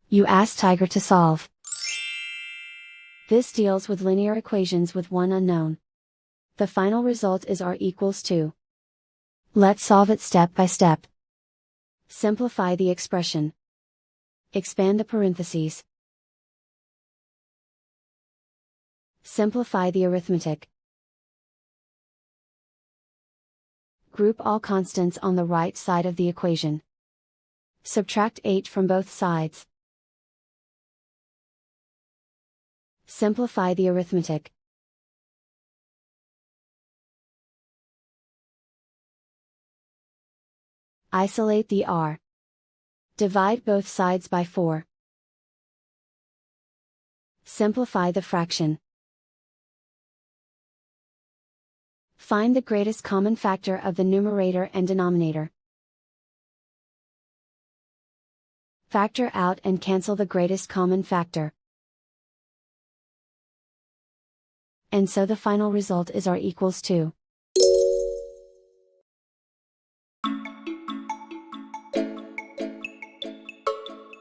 You ask Tiger to solve. This deals with linear equations with one unknown. The final result is r=2. Let's solve it step by step. Simplify the expression. Expand the parentheses. Simplify the arithmetic. Group all constants on the right side of the equation. Subtract 8 from both sides. Simplify the arithmetic. Isolate the r. Divide both sides by 4. Simplify the fraction. Find the greatest common factor of the numerator and denominator. Factor out and cancel the greatest common factor. And so the final result is r=2.